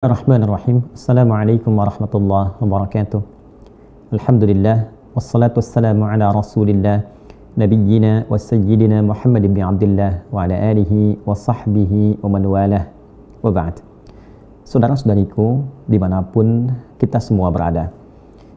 Bismillahirrahmanirrahim. Assalamualaikum warahmatullahi wabarakatuh. Alhamdulillah wassalatu wassalamu ala Rasulillah nabiyyina wa sayyidina Muhammad ibn Abdullah wa ala alihi wa sahbihi wa man walah wa ba'd. Saudara-saudariku dimanapun kita semua berada,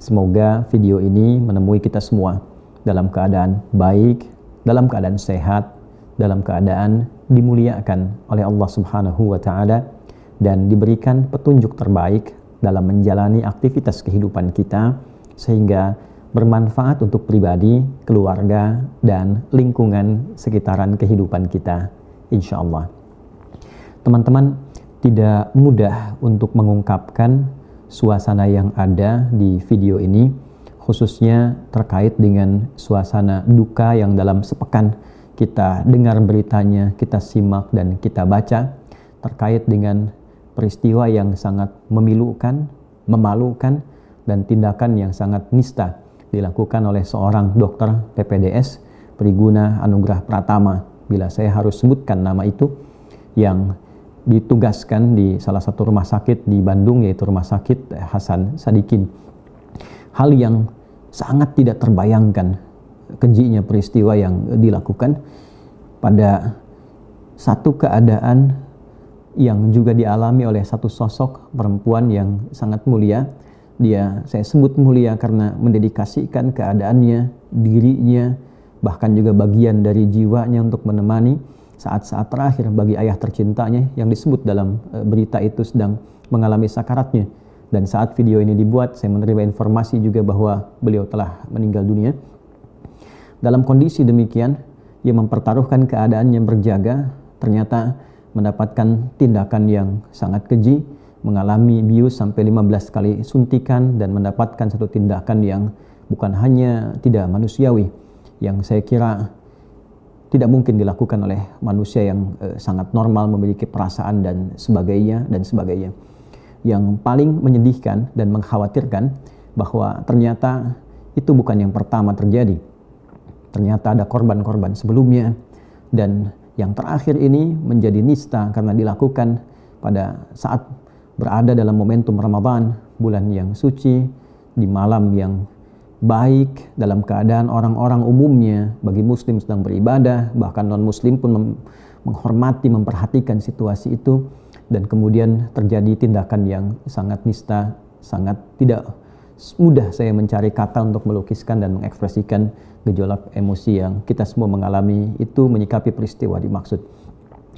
semoga video ini menemui kita semua dalam keadaan baik, dalam keadaan sehat, dalam keadaan dimuliakan oleh Allah Subhanahu wa ta'ala, dan diberikan petunjuk terbaik dalam menjalani aktivitas kehidupan kita sehingga bermanfaat untuk pribadi, keluarga, dan lingkungan sekitaran kehidupan kita, insya Allah. Teman-teman, tidak mudah untuk mengungkapkan suasana yang ada di video ini, khususnya terkait dengan suasana duka yang dalam sepekan kita dengar beritanya, kita simak dan kita baca terkait dengan peristiwa yang sangat memilukan, memalukan, dan tindakan yang sangat nista dilakukan oleh seorang dokter PPDS, Priguna Anugrah Pratama, bila saya harus sebutkan nama itu, yang ditugaskan di salah satu rumah sakit di Bandung, yaitu Rumah Sakit Hasan Sadikin. Hal yang sangat tidak terbayangkan, kejinya peristiwa yang dilakukan pada satu keadaan yang juga dialami oleh satu sosok perempuan yang sangat mulia. Dia saya sebut mulia karena mendedikasikan keadaannya, dirinya, bahkan juga bagian dari jiwanya untuk menemani saat-saat terakhir bagi ayah tercintanya yang disebut dalam berita itu sedang mengalami sakaratnya. Dan saat video ini dibuat, saya menerima informasi juga bahwa beliau telah meninggal dunia. Dalam kondisi demikian, ia mempertaruhkan keadaannya berjaga, ternyata mendapatkan tindakan yang sangat keji, mengalami bius sampai 15 kali suntikan, dan mendapatkan satu tindakan yang bukan hanya tidak manusiawi, yang saya kira tidak mungkin dilakukan oleh manusia yang sangat normal, memiliki perasaan dan sebagainya. Yang paling menyedihkan dan mengkhawatirkan bahwa ternyata itu bukan yang pertama terjadi. Ternyata ada korban-korban sebelumnya, dan yang terakhir ini menjadi nista karena dilakukan pada saat berada dalam momentum Ramadan, bulan yang suci, di malam yang baik, dalam keadaan orang-orang umumnya bagi muslim sedang beribadah, bahkan non-muslim pun menghormati, memperhatikan situasi itu, dan kemudian terjadi tindakan yang sangat nista, sangat tidak mudah saya mencari kata untuk melukiskan dan mengekspresikan gejolak emosi yang kita semua mengalami itu menyikapi peristiwa dimaksud.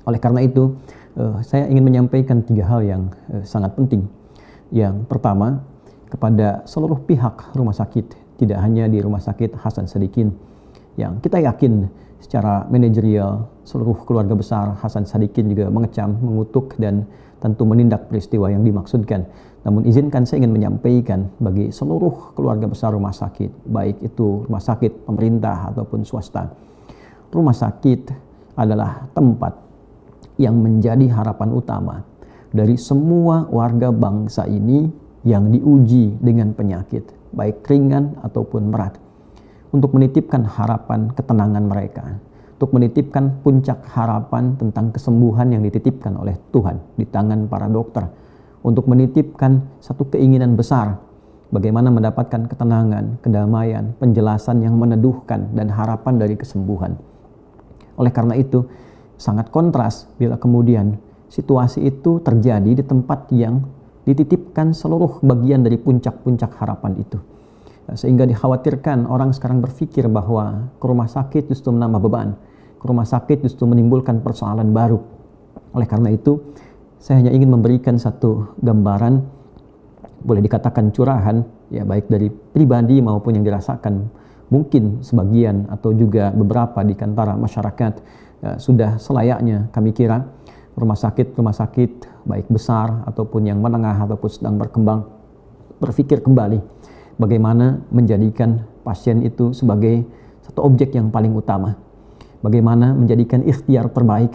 Oleh karena itu, saya ingin menyampaikan 3 hal yang sangat penting. Yang pertama, kepada seluruh pihak rumah sakit, tidak hanya di Rumah Sakit Hasan Sadikin, yang kita yakin secara manajerial seluruh keluarga besar Hasan Sadikin juga mengecam, mengutuk, dan tentu menindak peristiwa yang dimaksudkan. Namun izinkan saya ingin menyampaikan bagi seluruh keluarga besar rumah sakit, baik itu rumah sakit pemerintah ataupun swasta, rumah sakit adalah tempat yang menjadi harapan utama dari semua warga bangsa ini yang diuji dengan penyakit, baik ringan ataupun berat, untuk menitipkan harapan ketenangan mereka, untuk menitipkan puncak harapan tentang kesembuhan yang dititipkan oleh Tuhan di tangan para dokter, untuk menitipkan satu keinginan besar bagaimana mendapatkan ketenangan, kedamaian, penjelasan yang meneduhkan, dan harapan dari kesembuhan. Oleh karena itu, sangat kontras bila kemudian situasi itu terjadi di tempat yang dititipkan seluruh bagian dari puncak-puncak harapan itu. Sehingga dikhawatirkan orang sekarang berpikir bahwa ke rumah sakit justru menambah beban, ke rumah sakit justru menimbulkan persoalan baru. Oleh karena itu, saya hanya ingin memberikan satu gambaran, boleh dikatakan curahan, ya baik dari pribadi maupun yang dirasakan mungkin sebagian atau juga beberapa di antara masyarakat. Sudah selayaknya kami kira rumah sakit baik besar ataupun yang menengah ataupun sedang berkembang berpikir kembali bagaimana menjadikan pasien itu sebagai satu objek yang paling utama, bagaimana menjadikan ikhtiar terbaik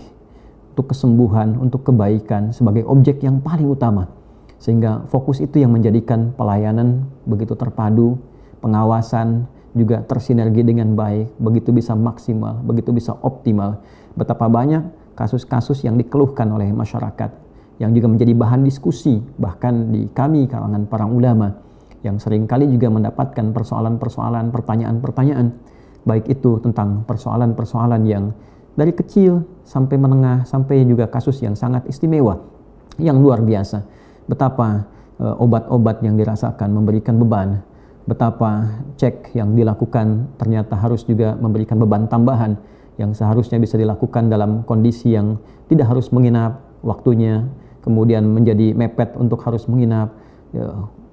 untuk kesembuhan, untuk kebaikan sebagai objek yang paling utama, sehingga fokus itu yang menjadikan pelayanan begitu terpadu, pengawasan juga tersinergi dengan baik, begitu bisa maksimal, begitu bisa optimal. Betapa banyak kasus-kasus yang dikeluhkan oleh masyarakat yang juga menjadi bahan diskusi bahkan di kami kalangan para ulama yang seringkali juga mendapatkan persoalan-persoalan, pertanyaan-pertanyaan, baik itu tentang persoalan-persoalan yang dari kecil sampai menengah sampai juga kasus yang sangat istimewa, yang luar biasa. Betapa obat-obat yang dirasakan memberikan beban, betapa cek yang dilakukan ternyata harus juga memberikan beban tambahan yang seharusnya bisa dilakukan dalam kondisi yang tidak harus menginap waktunya, kemudian menjadi mepet untuk harus menginap,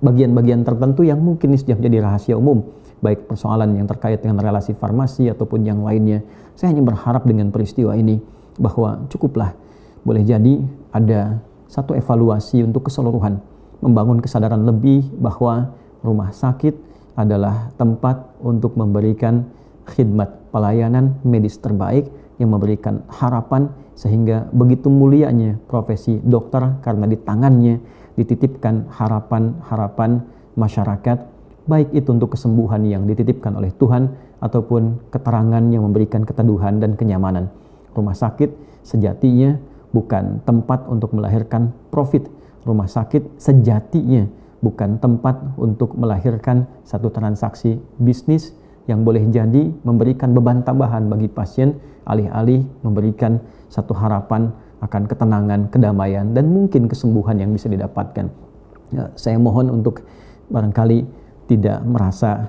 bagian-bagian tertentu yang mungkin sudah menjadi rahasia umum, baik persoalan yang terkait dengan relasi farmasi ataupun yang lainnya. Saya hanya berharap dengan peristiwa ini bahwa cukuplah, boleh jadi ada satu evaluasi untuk keseluruhan, membangun kesadaran lebih bahwa rumah sakit adalah tempat untuk memberikan khidmat pelayanan medis terbaik yang memberikan harapan, sehingga begitu mulianya profesi dokter karena di tangannya dititipkan harapan-harapan masyarakat, baik itu untuk kesembuhan yang dititipkan oleh Tuhan ataupun keterangan yang memberikan keteduhan dan kenyamanan. Rumah sakit sejatinya bukan tempat untuk melahirkan profit. Rumah sakit sejatinya bukan tempat untuk melahirkan satu transaksi bisnis yang boleh jadi memberikan beban tambahan bagi pasien, alih-alih memberikan satu harapan akan ketenangan, kedamaian, dan mungkin kesembuhan yang bisa didapatkan. Saya mohon untuk barangkali tidak merasa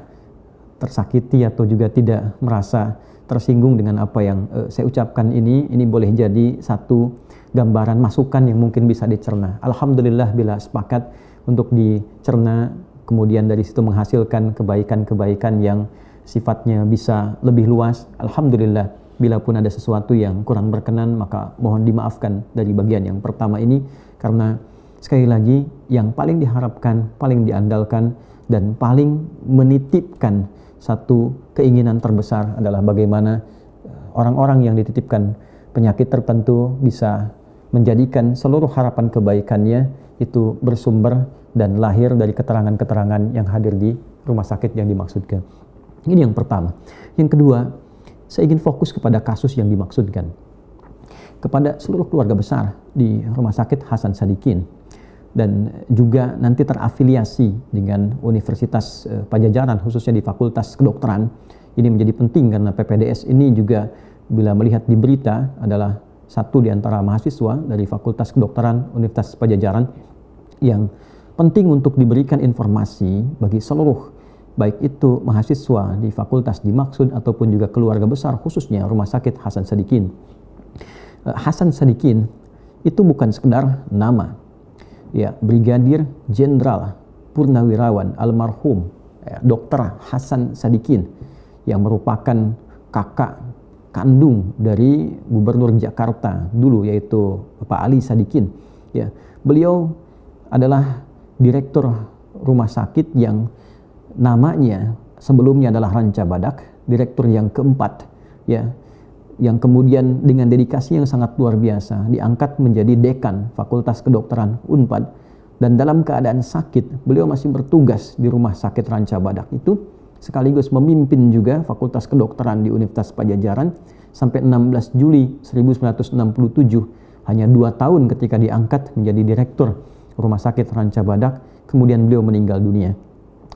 tersakiti atau juga tidak merasa tersinggung dengan apa yang saya ucapkan ini. Ini boleh jadi satu gambaran masukan yang mungkin bisa dicerna. Alhamdulillah bila sepakat untuk dicerna, kemudian dari situ menghasilkan kebaikan-kebaikan yang sifatnya bisa lebih luas. Alhamdulillah, bila pun ada sesuatu yang kurang berkenan, maka mohon dimaafkan dari bagian yang pertama ini, karena sekali lagi yang paling diharapkan, paling diandalkan, dan paling menitipkan satu keinginan terbesar adalah bagaimana orang-orang yang dititipkan penyakit tertentu bisa menjadikan seluruh harapan kebaikannya itu bersumber dan lahir dari keterangan-keterangan yang hadir di rumah sakit yang dimaksudkan. Ini yang pertama. Yang kedua, saya ingin fokus kepada kasus yang dimaksudkan, kepada seluruh keluarga besar di Rumah Sakit Hasan Sadikin, dan juga nanti terafiliasi dengan Universitas Padjadjaran, khususnya di Fakultas Kedokteran. Ini menjadi penting karena PPDS ini juga bila melihat di berita adalah satu di antara mahasiswa dari Fakultas Kedokteran Universitas Padjadjaran yang penting untuk diberikan informasi bagi seluruh, baik itu mahasiswa di fakultas dimaksud ataupun juga keluarga besar, khususnya Rumah Sakit Hasan Sadikin. Hasan Sadikin itu bukan sekedar nama. Ya, Brigadir Jenderal Purnawirawan almarhum Dr. Hasan Sadikin yang merupakan kakak kandung dari Gubernur Jakarta dulu, yaitu Bapak Ali Sadikin. Ya, beliau adalah direktur rumah sakit yang namanya sebelumnya adalah Ranca Badak, direktur yang keempat, ya, yang kemudian dengan dedikasi yang sangat luar biasa diangkat menjadi dekan Fakultas Kedokteran Unpad, dan dalam keadaan sakit beliau masih bertugas di rumah sakit Ranca Badak itu, sekaligus memimpin juga Fakultas Kedokteran di Universitas Padjadjaran sampai 16 Juli 1967, hanya 2 tahun ketika diangkat menjadi direktur rumah sakit Ranca Badak, kemudian beliau meninggal dunia.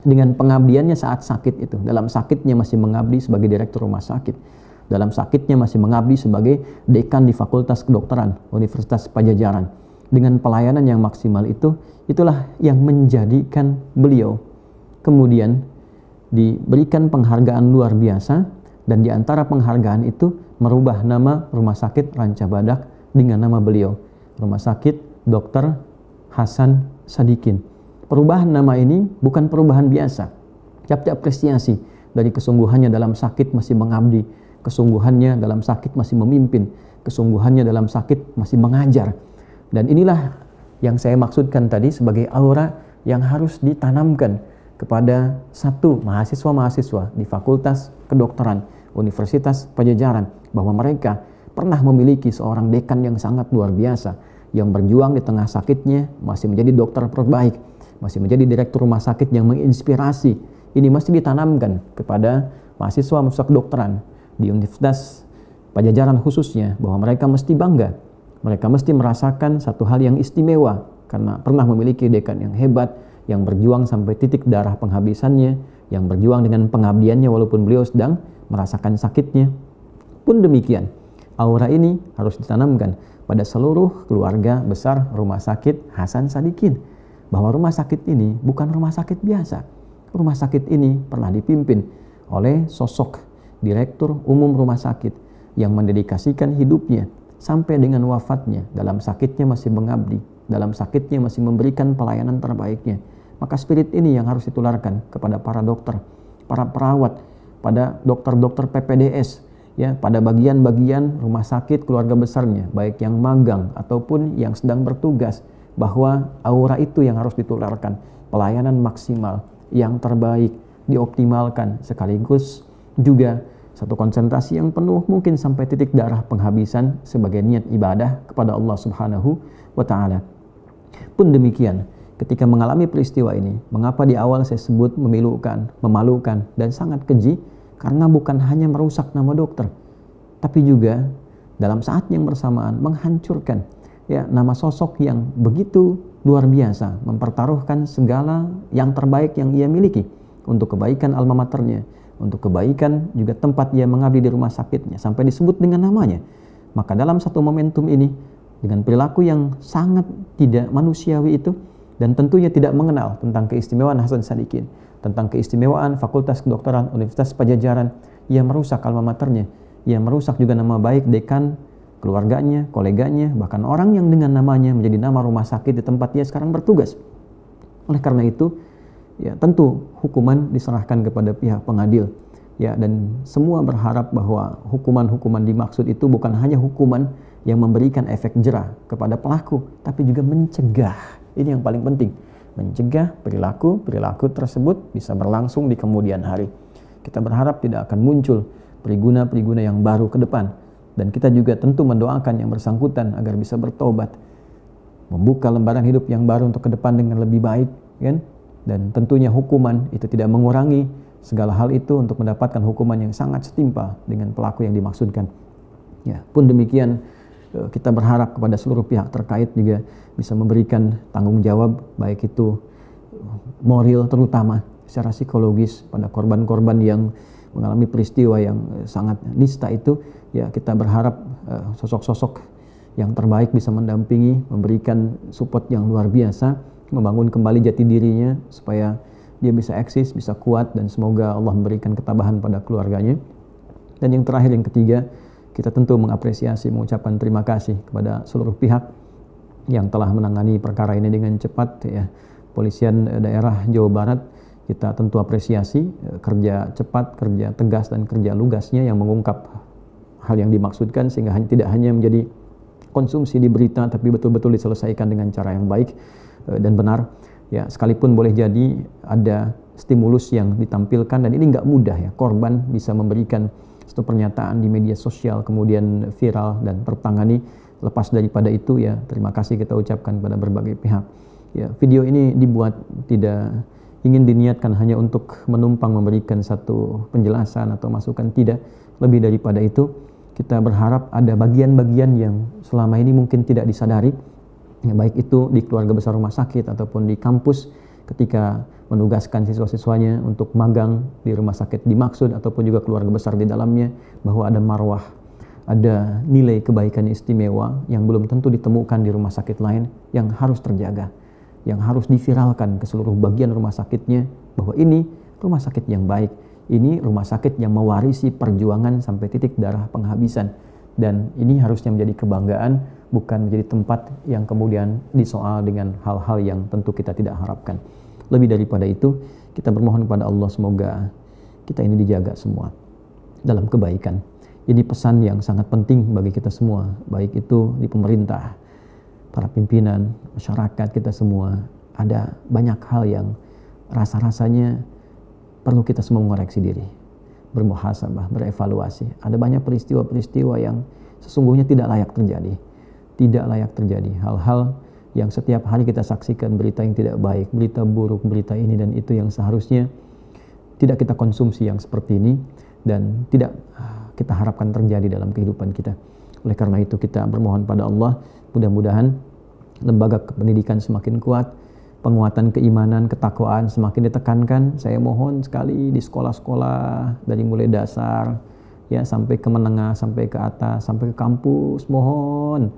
Dengan pengabdiannya saat sakit itu, dalam sakitnya masih mengabdi sebagai direktur rumah sakit, dalam sakitnya masih mengabdi sebagai dekan di Fakultas Kedokteran Universitas Padjadjaran. Dengan pelayanan yang maksimal itu, itulah yang menjadikan beliau kemudian diberikan penghargaan luar biasa, dan di antara penghargaan itu merubah nama Rumah Sakit Ranca Badak dengan nama beliau, Rumah Sakit Dr. Hasan Sadikin. Perubahan nama ini bukan perubahan biasa, tapi apresiasi dari kesungguhannya dalam sakit masih mengabdi, kesungguhannya dalam sakit masih memimpin, kesungguhannya dalam sakit masih mengajar. Dan inilah yang saya maksudkan tadi sebagai aura yang harus ditanamkan kepada satu mahasiswa-mahasiswa di Fakultas Kedokteran Universitas Padjadjaran, bahwa mereka pernah memiliki seorang dekan yang sangat luar biasa, yang berjuang di tengah sakitnya masih menjadi dokter terbaik, masih menjadi direktur rumah sakit yang menginspirasi. Ini masih ditanamkan kepada mahasiswa kedokteran di Universitas Padjadjaran khususnya, bahwa mereka mesti bangga Mereka mesti merasakan satu hal yang istimewa karena pernah memiliki dekan yang hebat, yang berjuang sampai titik darah penghabisannya, yang berjuang dengan pengabdiannya walaupun beliau sedang merasakan sakitnya. Pun demikian, aura ini harus ditanamkan pada seluruh keluarga besar Rumah Sakit Hasan Sadikin, bahwa rumah sakit ini bukan rumah sakit biasa. Rumah sakit ini pernah dipimpin oleh sosok Direktur Umum Rumah Sakit yang mendedikasikan hidupnya sampai dengan wafatnya. Dalam sakitnya masih mengabdi, dalam sakitnya masih memberikan pelayanan terbaiknya. Maka spirit ini yang harus ditularkan kepada para dokter, para perawat, pada dokter-dokter PPDS, ya, pada bagian-bagian rumah sakit keluarga besarnya, baik yang magang ataupun yang sedang bertugas, bahwa aura itu yang harus ditularkan. Pelayanan maksimal, yang terbaik, dioptimalkan, sekaligus juga satu konsentrasi yang penuh mungkin sampai titik darah penghabisan sebagai niat ibadah kepada Allah Subhanahu wa Ta'ala. Pun demikian, ketika mengalami peristiwa ini, mengapa di awal saya sebut memilukan, memalukan, dan sangat keji? Karena bukan hanya merusak nama dokter, tapi juga dalam saat yang bersamaan menghancurkan, ya, nama sosok yang begitu luar biasa, mempertaruhkan segala yang terbaik yang ia miliki untuk kebaikan alma maternya, untuk kebaikan juga tempat ia mengabdi di rumah sakitnya, sampai disebut dengan namanya. Maka dalam satu momentum ini, dengan perilaku yang sangat tidak manusiawi itu, dan tentunya tidak mengenal tentang keistimewaan Hasan Sadikin, tentang keistimewaan Fakultas Kedokteran Universitas Padjadjaran, ia merusak alma maternya, ia merusak juga nama baik dekan, keluarganya, koleganya, bahkan orang yang dengan namanya menjadi nama rumah sakit di tempat ia sekarang bertugas. Oleh karena itu, ya tentu hukuman diserahkan kepada pihak pengadil, ya, dan semua berharap bahwa hukuman-hukuman dimaksud itu bukan hanya hukuman yang memberikan efek jera kepada pelaku, tapi juga mencegah. Ini yang paling penting, mencegah perilaku tersebut bisa berlangsung di kemudian hari. Kita berharap tidak akan muncul periguna-periguna yang baru ke depan, dan kita juga tentu mendoakan yang bersangkutan agar bisa bertobat, membuka lembaran hidup yang baru untuk ke depan dengan lebih baik, kan? Dan tentunya hukuman itu tidak mengurangi segala hal itu untuk mendapatkan hukuman yang sangat setimpal dengan pelaku yang dimaksudkan. Ya, pun demikian kita berharap kepada seluruh pihak terkait juga bisa memberikan tanggung jawab, baik itu moral terutama secara psikologis pada korban-korban yang mengalami peristiwa yang sangat nista itu. Ya, kita berharap sosok-sosok yang terbaik bisa mendampingi, memberikan support yang luar biasa, membangun kembali jati dirinya supaya dia bisa eksis, bisa kuat, dan semoga Allah memberikan ketabahan pada keluarganya. Dan yang terakhir, yang ketiga, kita tentu mengapresiasi, mengucapkan terima kasih kepada seluruh pihak yang telah menangani perkara ini dengan cepat, ya. Polisian daerah Jawa Barat, kita tentu apresiasi kerja cepat, kerja tegas, dan kerja lugasnya yang mengungkap hal yang dimaksudkan, sehingga tidak hanya menjadi konsumsi di berita, tapi betul-betul diselesaikan dengan cara yang baik dan benar, ya. Sekalipun boleh jadi ada stimulus yang ditampilkan, dan ini nggak mudah, ya. Korban bisa memberikan satu pernyataan di media sosial kemudian viral dan tertangani. Lepas daripada itu, ya, terima kasih kita ucapkan pada berbagai pihak. Ya, video ini dibuat tidak ingin diniatkan hanya untuk menumpang memberikan satu penjelasan atau masukan, tidak. Lebih daripada itu, kita berharap ada bagian-bagian yang selama ini mungkin tidak disadari, ya, baik itu di keluarga besar rumah sakit ataupun di kampus ketika menugaskan siswa-siswanya untuk magang di rumah sakit dimaksud, ataupun juga keluarga besar di dalamnya, bahwa ada marwah, ada nilai kebaikan istimewa yang belum tentu ditemukan di rumah sakit lain, yang harus terjaga, yang harus diviralkan ke seluruh bagian rumah sakitnya, bahwa ini rumah sakit yang baik, ini rumah sakit yang mewarisi perjuangan sampai titik darah penghabisan, dan ini harusnya menjadi kebanggaan, bukan menjadi tempat yang kemudian disoal dengan hal-hal yang tentu kita tidak harapkan. Lebih daripada itu, kita bermohon kepada Allah semoga kita ini dijaga semua dalam kebaikan. Ini pesan yang sangat penting bagi kita semua, baik itu di pemerintah, para pimpinan, masyarakat kita semua. Ada banyak hal yang rasa-rasanya perlu kita semua mengoreksi diri, bermuhasabah, berevaluasi. Ada banyak peristiwa-peristiwa yang sesungguhnya tidak layak terjadi. Tidak layak terjadi. Hal-hal yang setiap hari kita saksikan, berita yang tidak baik, berita buruk, berita ini dan itu, yang seharusnya tidak kita konsumsi yang seperti ini, dan tidak kita harapkan terjadi dalam kehidupan kita. Oleh karena itu kita bermohon pada Allah, mudah-mudahan lembaga pendidikan semakin kuat, penguatan keimanan, ketakwaan semakin ditekankan. Saya mohon sekali di sekolah-sekolah dari mulai dasar ya sampai ke menengah, sampai ke atas, sampai ke kampus, mohon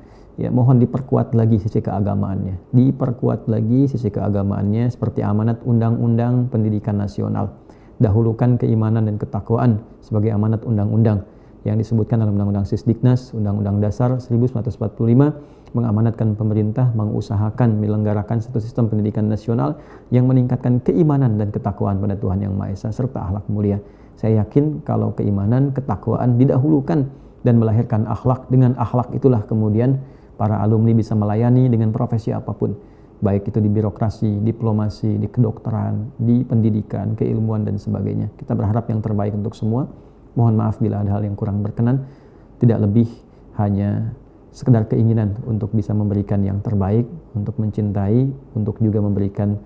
diperkuat lagi sisi keagamaannya. Diperkuat lagi sisi keagamaannya seperti amanat Undang-Undang Pendidikan Nasional. Dahulukan keimanan dan ketakwaan sebagai amanat undang-undang yang disebutkan dalam Undang-Undang Sisdiknas, Undang-Undang Dasar 1945, mengamanatkan pemerintah mengusahakan menyelenggarakan satu sistem pendidikan nasional yang meningkatkan keimanan dan ketakwaan pada Tuhan Yang Maha Esa serta akhlak mulia. Saya yakin kalau keimanan, ketakwaan didahulukan dan melahirkan akhlak, dengan akhlak itulah kemudian para alumni bisa melayani dengan profesi apapun, baik itu di birokrasi, diplomasi, di kedokteran, di pendidikan, keilmuan dan sebagainya. Kita berharap yang terbaik untuk semua. Mohon maaf bila ada hal yang kurang berkenan. Tidak lebih hanya sekedar keinginan untuk bisa memberikan yang terbaik, untuk mencintai, untuk juga memberikan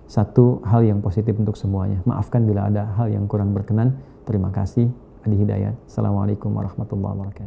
satu hal yang positif untuk semuanya. Maafkan bila ada hal yang kurang berkenan. Terima kasih. Adi Hidayat. Assalamualaikum warahmatullahi wabarakatuh.